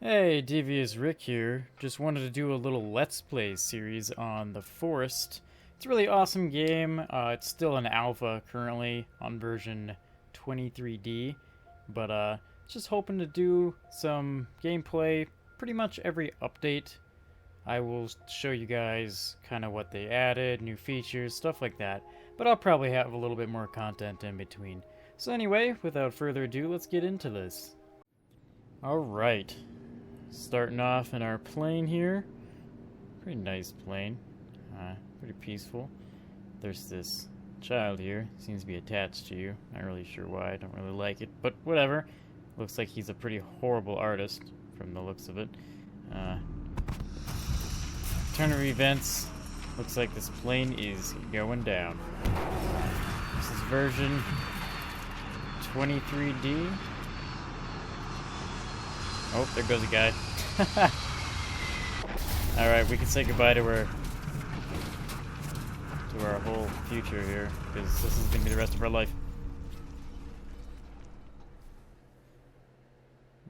Hey, Devious Rick here. Just wanted to do a little Let's Play series on The Forest. It's a really awesome game. It's still in alpha currently on version 23D, but just hoping to do some gameplay pretty much every update. I will show you guys kind of what they added, new features, stuff like that, but I'll probably have a little bit more content in between. So anyway, without further ado, let's get into this. Alright. Starting off in our plane here. Pretty nice plane. Pretty peaceful. There's this child here. Seems to be attached to you. Not really sure why. I don't really like it. But whatever. Looks like he's a pretty horrible artist from the looks of it. Turn of events. Looks like this plane is going down. This is version 23D. Oh, there goes a guy. Alright, we can say goodbye to our whole future here, because this is going to be the rest of our life.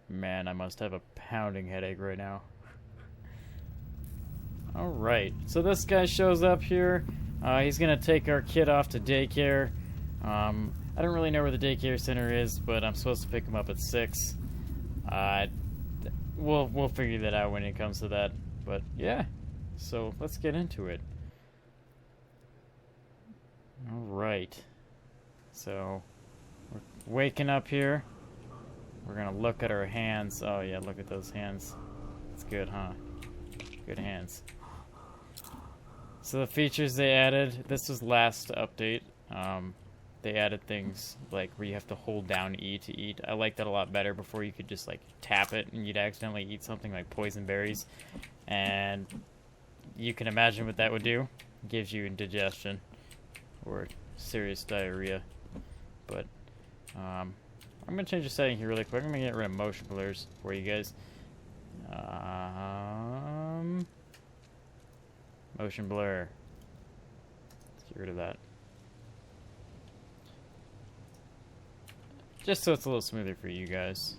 Man, I must have a pounding headache right now. Alright, so this guy shows up here. He's going to take our kid off to daycare. I don't really know where the daycare center is, but I'm supposed to pick him up at 6. We'll figure that out when it comes to that. But yeah, so let's get into it. Alright. So we're waking up here. We're gonna look at our hands. Oh yeah, look at those hands. It's good, huh? Good hands. So the features they added, this was last update. They added things like where you have to hold down E to eat. I like that a lot better. Before you could just like tap it and you'd accidentally eat something like poison berries. And you can imagine what that would do. It gives you indigestion or serious diarrhea. But I'm going to change the setting here really quick. I'm going to get rid of motion blurs for you guys. Motion blur. Let's get rid of that. Just so it's a little smoother for you guys.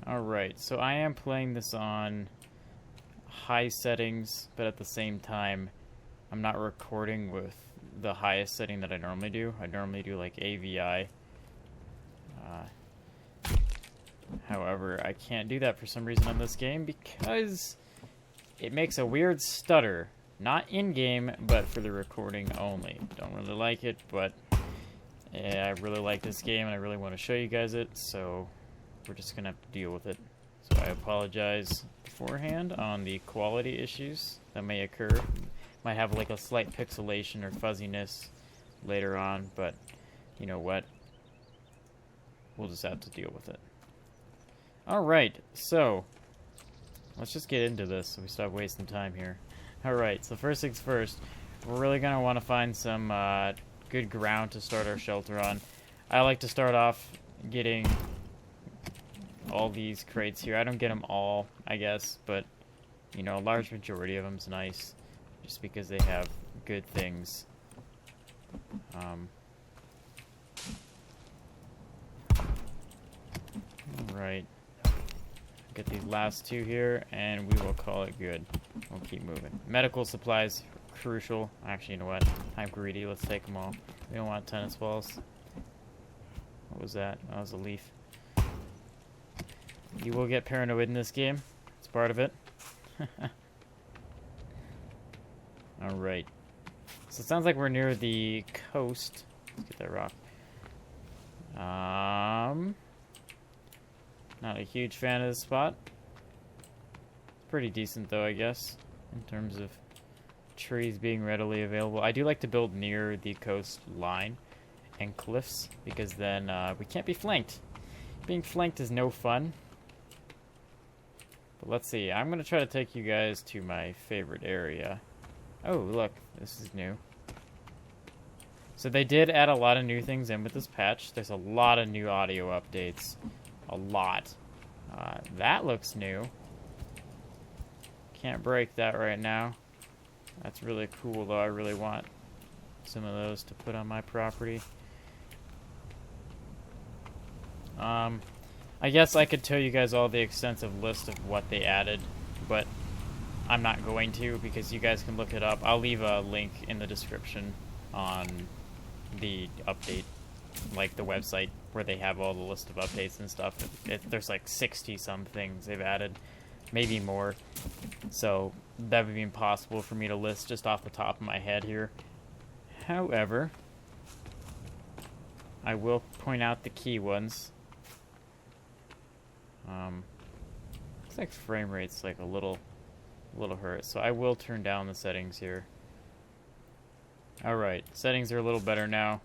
Alright, so I am playing this on high settings, but at the same time, I'm not recording with the highest setting that I normally do. I normally do like AVI. However, I can't do that for some reason on this game because it makes a weird stutter. Not in-game, but for the recording only. Don't really like it, but yeah, I really like this game and I really want to show you guys it, so we're just gonna have to deal with it. So I apologize beforehand on the quality issues that may occur. Might have like a slight pixelation or fuzziness later on, but you know what? We'll just have to deal with it. Alright, so let's just get into this so we stop wasting time here. Alright, so first things first, we're really gonna want to find some good ground to start our shelter on. I like to start off getting all these crates here. I don't get them all, I guess, but you know, a large majority of them's nice just because they have good things. Alright. Get these last two here and we will call it good. We'll keep moving. Medical supplies, crucial. Actually, you know what? I'm greedy. Let's take them all. We don't want tennis balls. What was that? That was a leaf. You will get paranoid in this game. It's part of it. Alright. So it sounds like we're near the coast. Let's get that rock. Not a huge fan of this spot. It's pretty decent though, I guess, in terms of trees being readily available. I do like to build near the coastline and cliffs because then we can't be flanked. Being flanked is no fun. But let's see. I'm going to try to take you guys to my favorite area. Oh, look. This is new. So they did add a lot of new things in with this patch. There's a lot of new audio updates. A lot. That looks new. Can't break that right now. That's really cool, though. I really want some of those to put on my property. I guess I could tell you guys all the extensive list of what they added, but I'm not going to because you guys can look it up. I'll leave a link in the description on the update, like the website where they have all the list of updates and stuff. There's like 60 some things they've added, maybe more. So that would be impossible for me to list just off the top of my head here. However, I will point out the key ones. Looks like frame rate's like a little hurt, so I will turn down the settings here. Alright, settings are a little better now.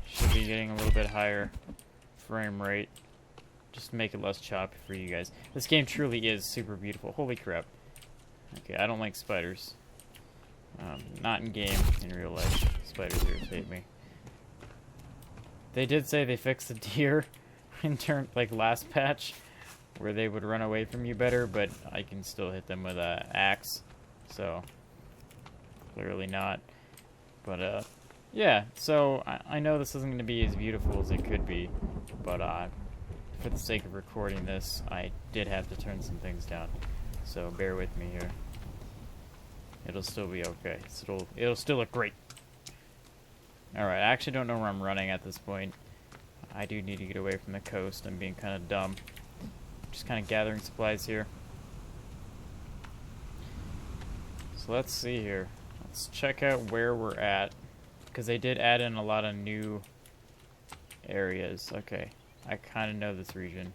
Should be getting a little bit higher frame rate. Just to make it less choppy for you guys. This game truly is super beautiful. Holy crap. Okay, I don't like spiders. Not in game, in real life. Spiders irritate me. They did say they fixed the deer in turn, like last patch, where they would run away from you better, but I can still hit them with an axe, so clearly not. But yeah, so I know this isn't going to be as beautiful as it could be, but for the sake of recording this, I did have to turn some things down, so bear with me here. It'll still be okay. It'll still look great. Alright, I actually don't know where I'm running at this point. I do need to get away from the coast. I'm being kind of dumb. Just kind of gathering supplies here. So let's see here. Let's check out where we're at, because they did add in a lot of new areas. Okay, I kind of know this region.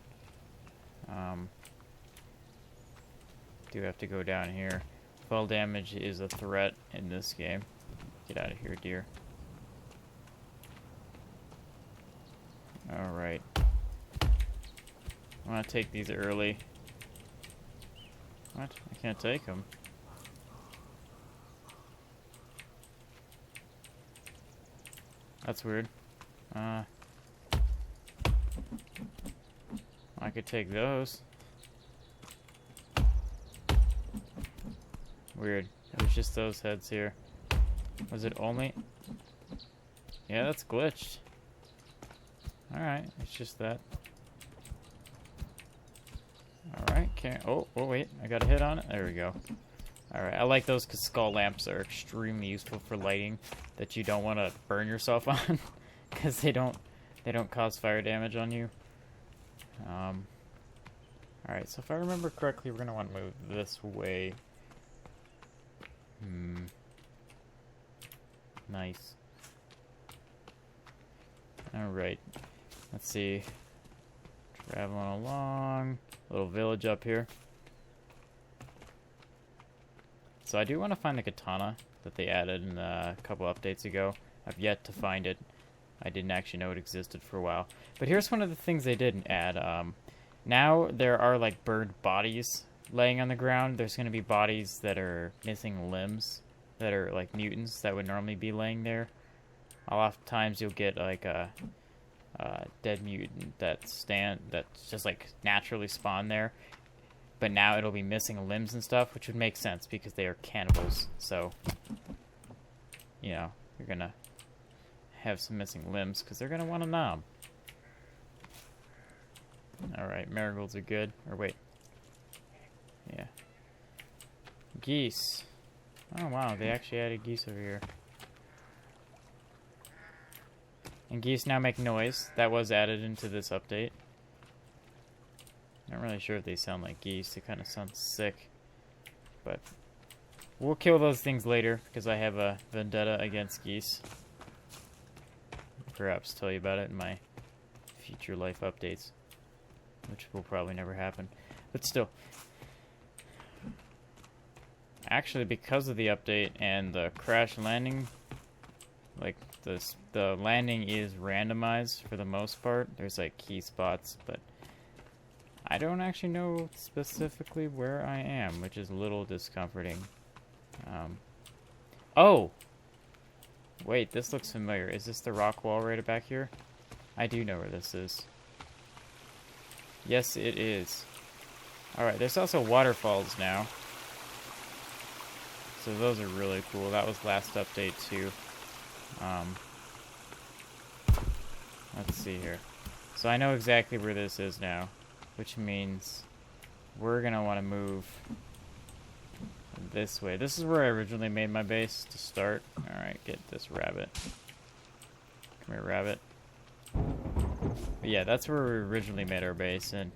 Do have to go down here. Fall damage is a threat in this game. Get out of here, deer. Alright. I want to take these early. What? I can't take them. That's weird. I could take those. Weird. It was just those heads here. Was it only? Yeah, that's glitched. Alright, it's just that. Alright, can't. Oh, wait. I got a hit on it. There we go. Alright, I like those because skull lamps are extremely useful for lighting that you don't want to burn yourself on because they don't cause fire damage on you. Alright, so if I remember correctly, we're going to want to move this way. Nice. Alright. Let's see. Traveling along. Little village up here. So I do want to find the katana that they added in a couple updates ago. I've yet to find it. I didn't actually know it existed for a while. But here's one of the things they didn't add. Now there are like bird bodies laying on the ground. There's going to be bodies that are missing limbs, that are like mutants that would normally be laying there. Oftentimes you'll get like a dead mutant that's just like naturally spawn there, but now it'll be missing limbs and stuff, which would make sense because they are cannibals. So, you know, you're gonna have some missing limbs because they're gonna want a nom. All right, marigolds are good. Or wait, yeah, geese. Oh wow, they actually added geese over here. And geese now make noise. That was added into this update. Not really sure if they sound like geese. They kind of sound sick. But we'll kill those things later because I have a vendetta against geese. Perhaps tell you about it in my future life updates, which will probably never happen. But still. Actually, because of the update and the crash landing, like the landing is randomized for the most part. There's like key spots, but I don't actually know specifically where I am, which is a little discomforting. Oh! Wait, this looks familiar. Is this the rock wall right back here? I do know where this is. Yes, it is. Alright, there's also waterfalls now. So those are really cool. That was last update too. Let's see here. So I know exactly where this is now, which means we're gonna want to move this way. This is where I originally made my base to start. Alright, get this rabbit. Come here, rabbit. But yeah, that's where we originally made our base, and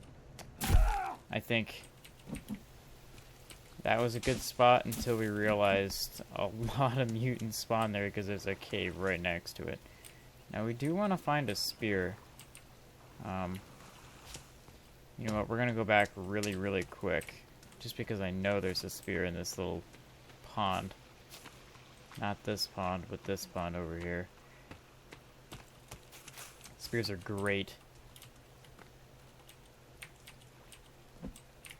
I think that was a good spot until we realized a lot of mutants spawn there because there's a cave right next to it. Now we do want to find a spear. You know what, we're going to go back really, really quick. Just because I know there's a spear in this little pond. Not this pond, but this pond over here. Spears are great.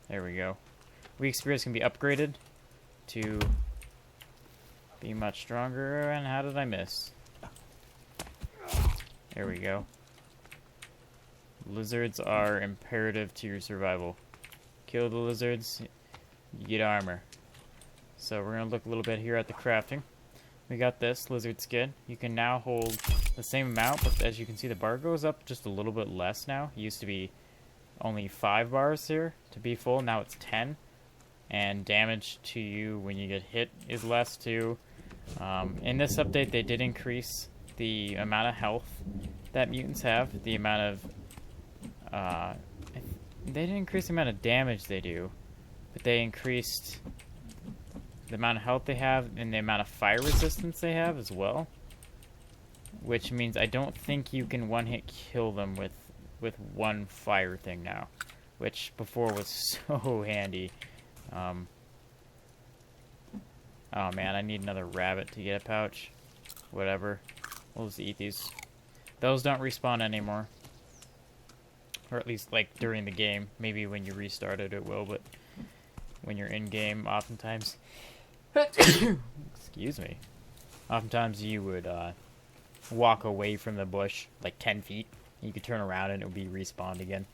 There we go. Weak spears can be upgraded to be much stronger. And how did I miss? There we go. Lizards are imperative to your survival. Kill the lizards, you get armor. So we're going to look a little bit here at the crafting. We got this lizard skin. You can now hold the same amount, but as you can see the bar goes up just a little bit less now. It used to be only 5 bars here to be full, now it's 10. And damage to you when you get hit is less too. In this update they did increase the amount of health that mutants have, the amount of they didn't increase the amount of damage they do, but they increased the amount of health they have and the amount of fire resistance they have as well. Which means I don't think you can one-hit kill them with one fire thing now, which before was so handy. Oh man, I need another rabbit to get a pouch. Whatever. We'll just eat these. Those don't respawn anymore. Or at least, like, during the game. Maybe when you restart it, it will, but when you're in-game, oftentimes... Excuse me. Oftentimes you would, walk away from the bush, like 10 feet. You could turn around and it would be respawned again.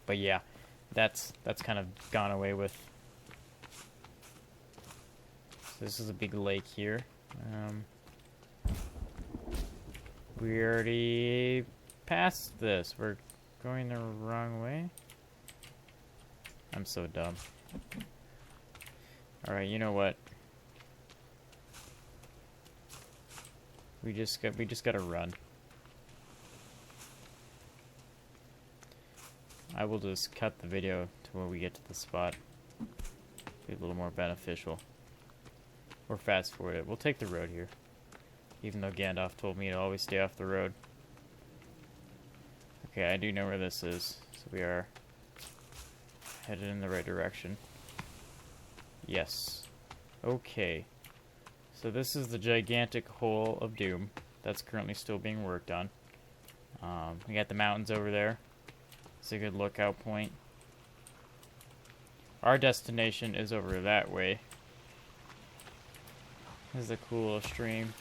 But yeah, that's kind of gone away with. So this is a big lake here. We already passed this. We're going the wrong way. I'm so dumb. Alright, you know what? We just gotta run. I will just cut the video to where we get to the spot. Be a little more beneficial. Or fast forward it. We'll take the road here. Even though Gandalf told me to always stay off the road. Okay, I do know where this is. So we are headed in the right direction. Yes. Okay. So this is the gigantic hole of doom that's currently still being worked on. We got the mountains over there. It's a good lookout point. Our destination is over that way. This is a cool little stream.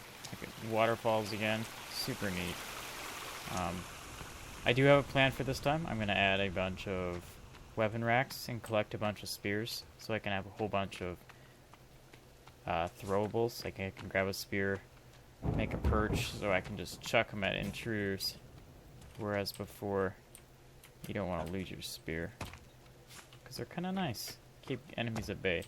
Waterfalls again. Super neat. I do have a plan for this time. I'm going to add a bunch of weapon racks and collect a bunch of spears so I can have a whole bunch of throwables. Like I can grab a spear, make a perch so I can just chuck them at intruders. Whereas before, you don't want to lose your spear because they're kind of nice. Keep enemies at bay.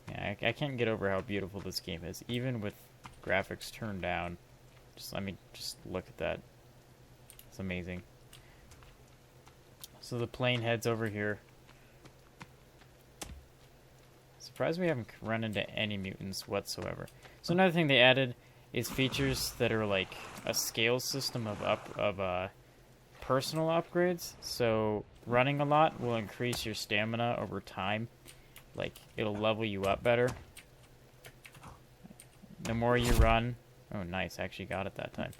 Yeah, I can't get over how beautiful this game is, even with graphics turned down. Just look at that. It's amazing. So the plane heads over here. Surprised we haven't run into any mutants whatsoever. So another thing they added is features that are like a scale system of personal upgrades. So running a lot will increase your stamina over time. Like it'll level you up better. The more you run, oh nice, I actually got it that time.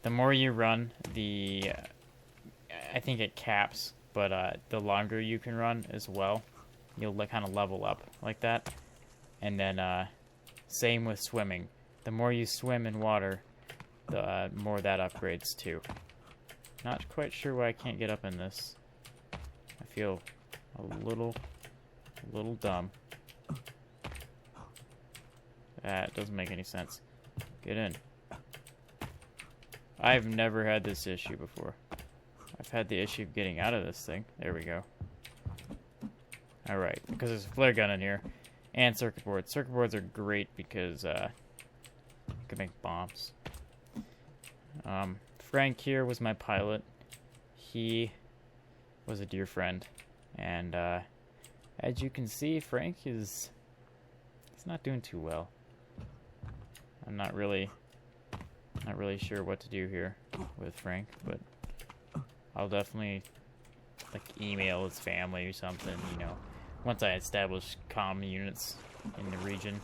The more you run, I think it caps, but the longer you can run as well, you'll kind of level up like that. And then same with swimming. The more you swim in water, the more that upgrades too. Not quite sure why I can't get up in this. I feel a little dumb. That doesn't make any sense. Get in. I've never had this issue before. I've had the issue of getting out of this thing. There we go. Alright, because there's a flare gun in here. And circuit boards. Circuit boards are great because you can make bombs. Frank here was my pilot. He was a dear friend. And as you can see, Frank he's not doing too well. I'm not really sure what to do here with Frank, but I'll definitely like email his family or something, you know, once I establish comm units in the region.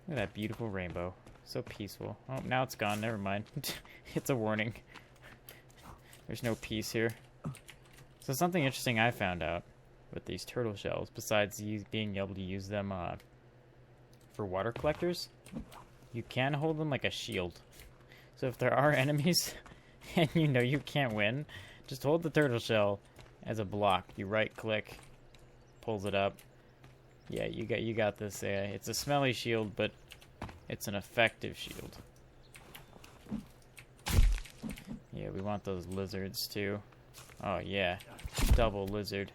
Look at that beautiful rainbow. So peaceful. Oh, now it's gone. Never mind. It's a warning. There's no peace here. So something interesting I found out with these turtle shells, besides being able to use them for water collectors, you can hold them like a shield. So if there are enemies and you know you can't win, just hold the turtle shell as a block. You right click, pulls it up. Yeah, you got this. It's a smelly shield, but it's an effective shield. Yeah, we want those lizards too. Oh yeah, double lizard.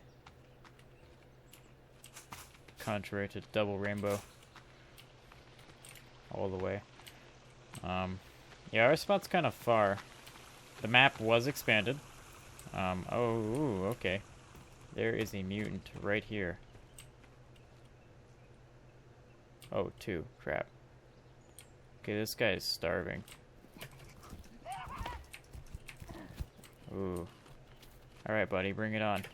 Contrary to double rainbow. All the way. Yeah, our spot's kind of far. The map was expanded. Oh, okay. There is a mutant right here. Oh, two. Crap. Okay, this guy is starving. Ooh. Alright, buddy, bring it on.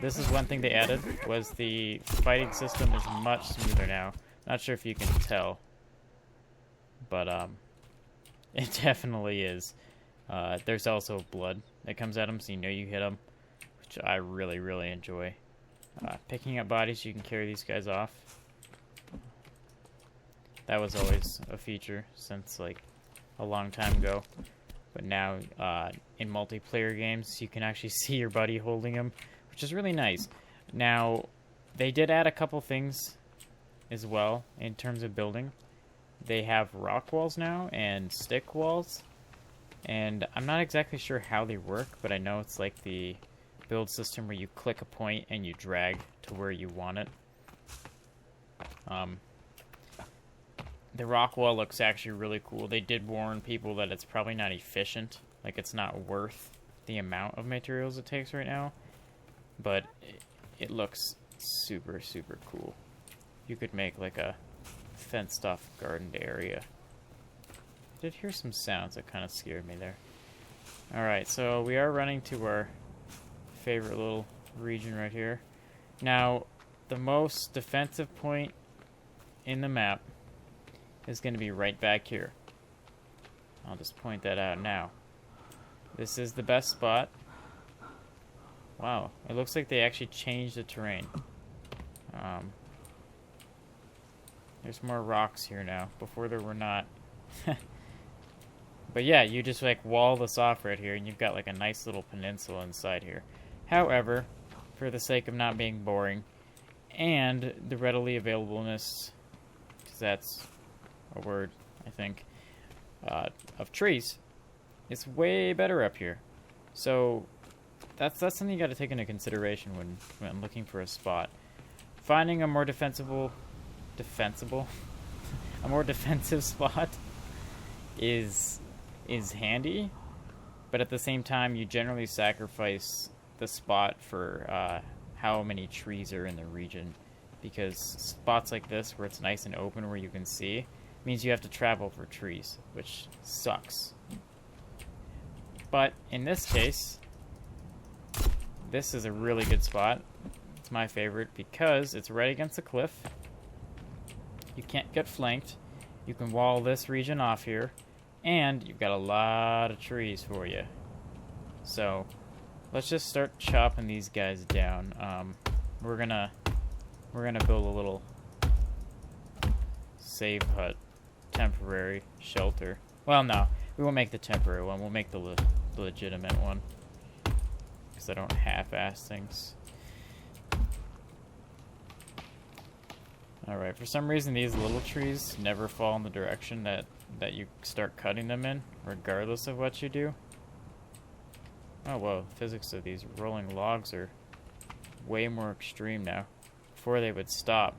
This is one thing they added, was the fighting system is much smoother now. Not sure if you can tell. But, it definitely is. There's also blood that comes at them, so you know you hit them, which I really, really enjoy. Picking up bodies, you can carry these guys off. That was always a feature since, like, a long time ago. But now, in multiplayer games, you can actually see your buddy holding him, which is really nice. Now, they did add a couple things as well in terms of building. They have rock walls now and stick walls. And I'm not exactly sure how they work, but I know it's like the build system where you click a point and you drag to where you want it. The rock wall looks actually really cool. They did warn people that it's probably not efficient. Like, it's not worth the amount of materials it takes right now. But it looks super, super cool. You could make like a fenced off gardened area. I did hear some sounds that kind of scared me there. Alright, so we are running to our favorite little region right here. Now, the most defensive point in the map is going to be right back here. I'll just point that out now. This is the best spot. Wow, it looks like they actually changed the terrain. There's more rocks here now. Before there were not. But yeah, you just like wall this off right here and you've got like a nice little peninsula inside here. However, for the sake of not being boring and the readily availableness, because that's a word, I think, of trees, it's way better up here. So that's something you got to take into consideration when looking for a spot. Finding a more a more defensive spot is handy, but at the same time you generally sacrifice the spot for how many trees are in the region, because spots like this where it's nice and open where you can see means you have to travel for trees, which sucks. But in this case, this is a really good spot. It's my favorite because it's right against the cliff. You can't get flanked. You can wall this region off here, and you've got a lot of trees for you. So let's just start chopping these guys down. We're gonna build a little save hut, temporary shelter. Well, no, we won't make the temporary one. We'll make the legitimate one, because I don't half-ass things. Alright, for some reason these little trees never fall in the direction that you start cutting them in, regardless of what you do. Oh whoa, the physics of these rolling logs are way more extreme now. Before they would stop.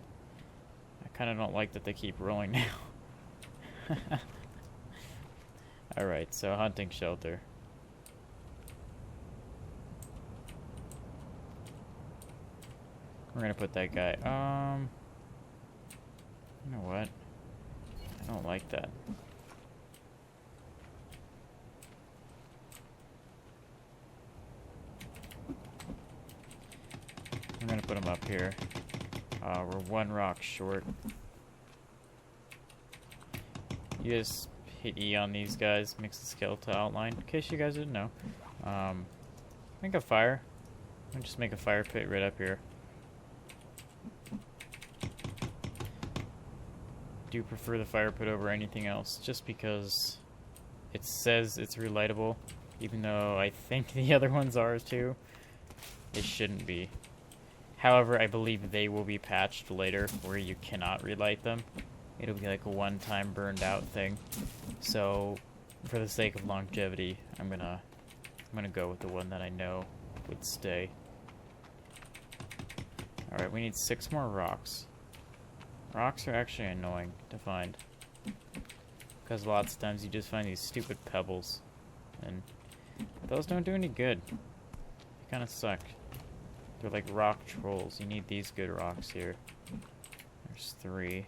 I kind of don't like that they keep rolling now. Alright, so hunting shelter. We're gonna put that guy, you know what? I don't like that. I'm gonna put him up here. We're one rock short. You just hit E on these guys, makes the skeletal outline, in case you guys didn't know. Make a fire. I'll just make a fire pit right up here. Do prefer the fire pit over anything else, just because it says it's relightable, even though I think the other ones are too. They shouldn't be. However, I believe they will be patched later where you cannot relight them. It'll be like a one-time burned out thing. So, for the sake of longevity, I'm gonna go with the one that I know would stay. Alright, we need 6 more rocks. Rocks are actually annoying to find, because lots of times you just find these stupid pebbles, and those don't do any good. They kind of suck. They're like rock trolls. You need these good rocks here. There's 3.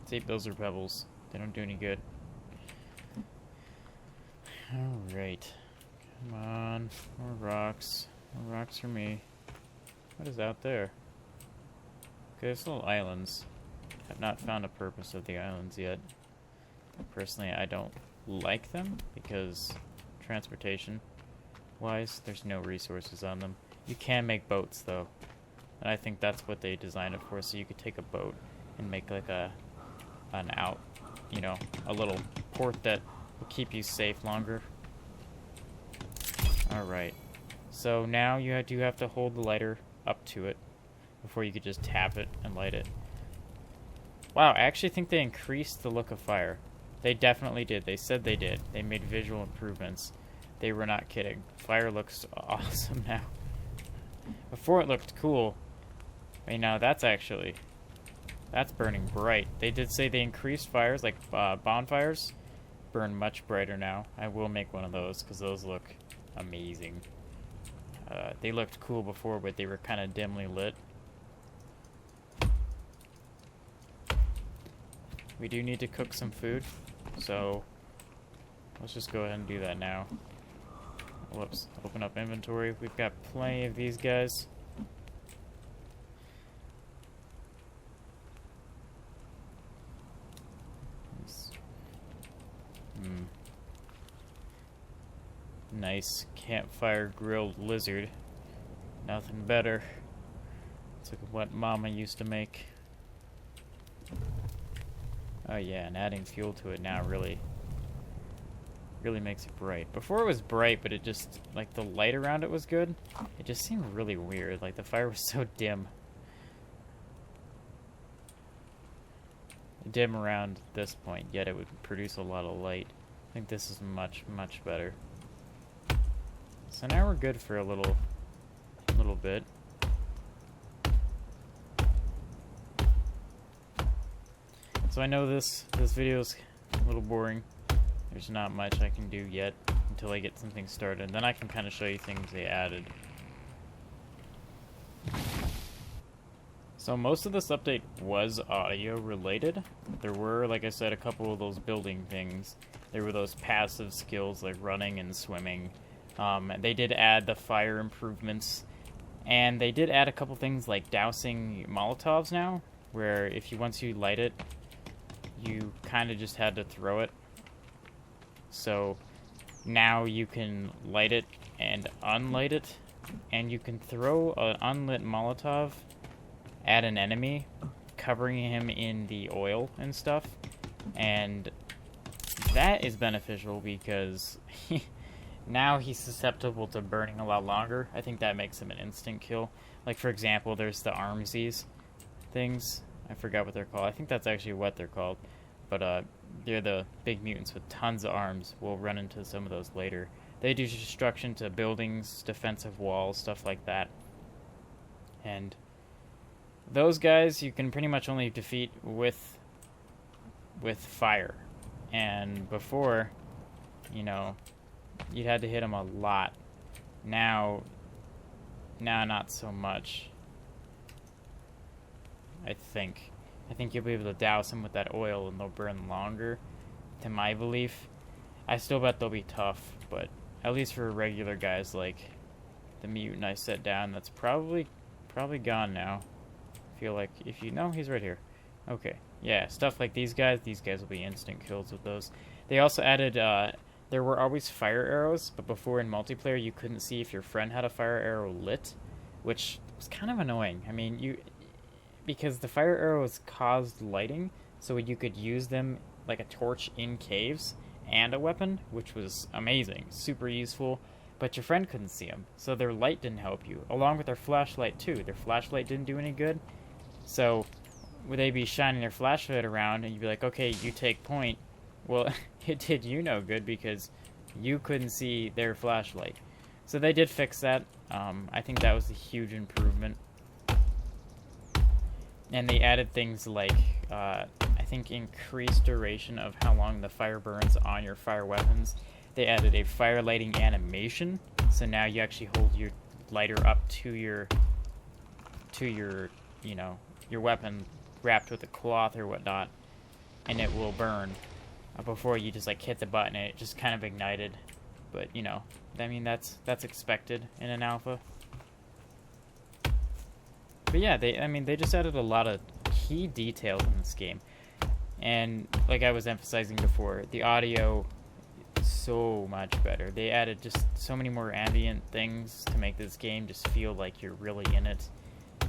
See, those are pebbles. They don't do any good. Alright. Come on. More rocks. More rocks for me. What is out there? Okay, there's little islands. I've not found a purpose of the islands yet. Personally, I don't like them because transportation-wise, there's no resources on them. You can make boats, though. And I think that's what they designed it for, so you could take a boat and make like an out, you know, a little port that will keep you safe longer. Alright. So now you do have to hold the lighter up to it before you could just tap it and light it. Wow, I actually think they increased the look of fire. They definitely did. They said they did. They made visual improvements. They were not kidding. Fire looks awesome now. Before it looked cool. I mean, now that's burning bright. They did say they increased fires, like bonfires, burn much brighter now. I will make one of those because those look amazing. They looked cool before, but they were kind of dimly lit. We do need to cook some food, so let's just go ahead and do that now. Whoops, open up inventory. We've got plenty of these guys. Nice campfire grilled lizard. Nothing better. It's like what Mama used to make. Oh yeah, and adding fuel to it now really makes it bright. Before it was bright, but it just, like, the light around it was good. It just seemed really weird, like the fire was so dim. Dim around this point, yet it would produce a lot of light. I think this is much, much better. So now we're good for a little bit. So I know this video is a little boring. There's not much I can do yet until I get something started. Then I can kind of show you things they added. So most of this update was audio related. There were, like I said, a couple of those building things. There were those passive skills like running and swimming. They did add the fire improvements. And they did add a couple things like dousing Molotovs now, where once you light it, you kind of just had to throw it. So now you can light it and unlight it, and you can throw an unlit Molotov at an enemy, covering him in the oil and stuff. And that is beneficial because Now he's susceptible to burning a lot longer. I think that makes him an instant kill. Like, for example, there's the armsies things. I forgot what they're called. I think that's actually what they're called. But they're the big mutants with tons of arms. We'll run into some of those later. They do destruction to buildings, defensive walls, stuff like that. And those guys you can pretty much only defeat with fire. And before, you know, you had to hit them a lot. Now not so much. I think you'll be able to douse them with that oil and they'll burn longer, to my belief. I still bet they'll be tough, but at least for regular guys like the mutant I set down, that's probably gone now. I feel like if you know, he's right here. Okay, yeah, stuff like these guys will be instant kills with those. They also added, there were always fire arrows, but before in multiplayer you couldn't see if your friend had a fire arrow lit, which was kind of annoying. I mean, because the fire arrows caused lighting, so you could use them like a torch in caves and a weapon, which was amazing, super useful, but your friend couldn't see them, so their light didn't help you, along with their flashlight too. Their flashlight didn't do any good, so would they be shining their flashlight around and you'd be like, okay, you take point. Well, it did you no good because you couldn't see their flashlight. So they did fix that. I think that was a huge improvement. And they added things like, I think, increased duration of how long the fire burns on your fire weapons. They added a fire lighting animation, so now you actually hold your lighter up to your your weapon wrapped with a cloth or whatnot, and it will burn. Before you just like hit the button and it just kind of ignited. But you know, I mean that's expected in an alpha. But yeah, they just added a lot of key details in this game. And like I was emphasizing before, the audio is so much better. They added just so many more ambient things to make this game just feel like you're really in it.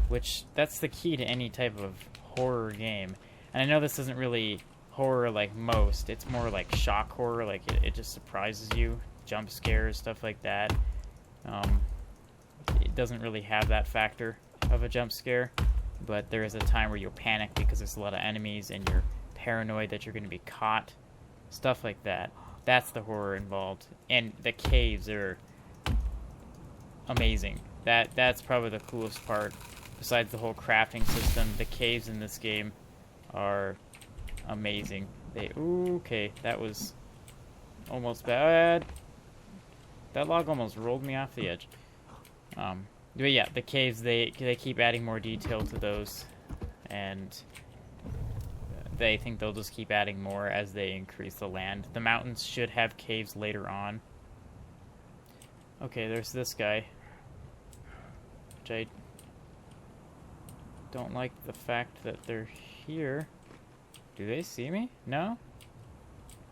Which, that's the key to any type of horror game. And I know this isn't really horror like most. It's more like shock horror, like it just surprises you. Jump scares, stuff like that. It doesn't really have that factor of a jump scare, but there is a time where you'll panic because there's a lot of enemies and you're paranoid that you're going to be caught. Stuff like that. That's the horror involved. And the caves are amazing. That's probably the coolest part. Besides the whole crafting system, the caves in this game are amazing. Okay, that was almost bad. That log almost rolled me off the edge. But yeah, the caves, they keep adding more detail to those, and they think they'll just keep adding more as they increase the land. The mountains should have caves later on. Okay, there's this guy, which I don't like the fact that they're here. Do they see me? No?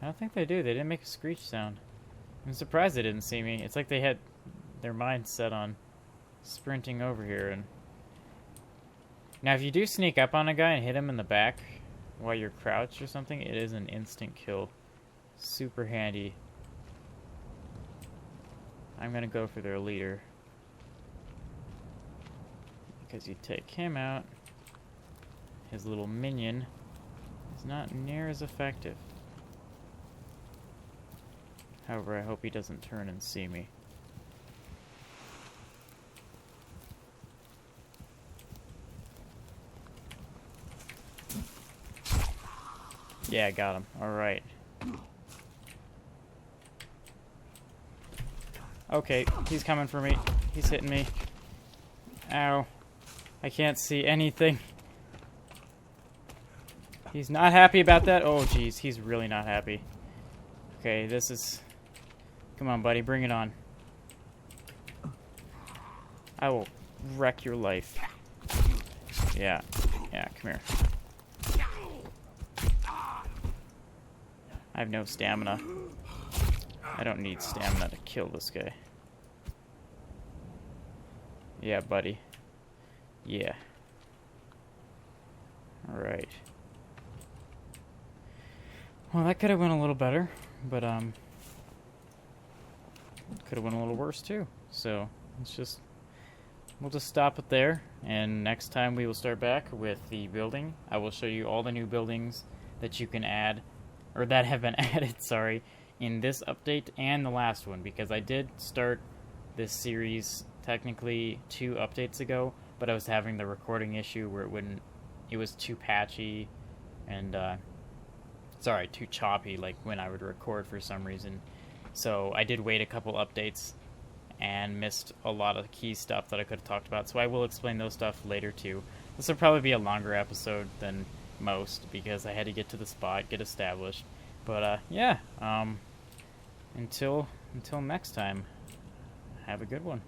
I don't think they do. They didn't make a screech sound. I'm surprised they didn't see me. It's like they had their mind set on sprinting over here. And now if you do sneak up on a guy and hit him in the back while you're crouched or something, it is an instant kill. Super handy. I'm gonna go for their leader, because you take him out, his little minion is not near as effective. However, I hope he doesn't turn and see me. Yeah, I got him. Alright. Okay, he's coming for me. He's hitting me. Ow. I can't see anything. He's not happy about that. Oh, jeez. He's really not happy. Okay, this is... Come on, buddy. Bring it on. I will wreck your life. Yeah. Yeah, come here. I have no stamina. I don't need stamina to kill this guy. Yeah, buddy. Yeah. Alright. Well, that could have went a little better, but, could have went a little worse too. So we'll just stop it there, and next time we will start back with the building. I will show you all the new buildings that you can add, or that have been added, sorry, in this update and the last one, because I did start this series technically 2 updates ago, but I was having the recording issue where it was too patchy and too choppy, like when I would record for some reason. So I did wait a couple updates and missed a lot of key stuff that I could have talked about, so I will explain those stuff later too. This will probably be a longer episode than most because I had to get to the spot, get established. But yeah, until next time, have a good one.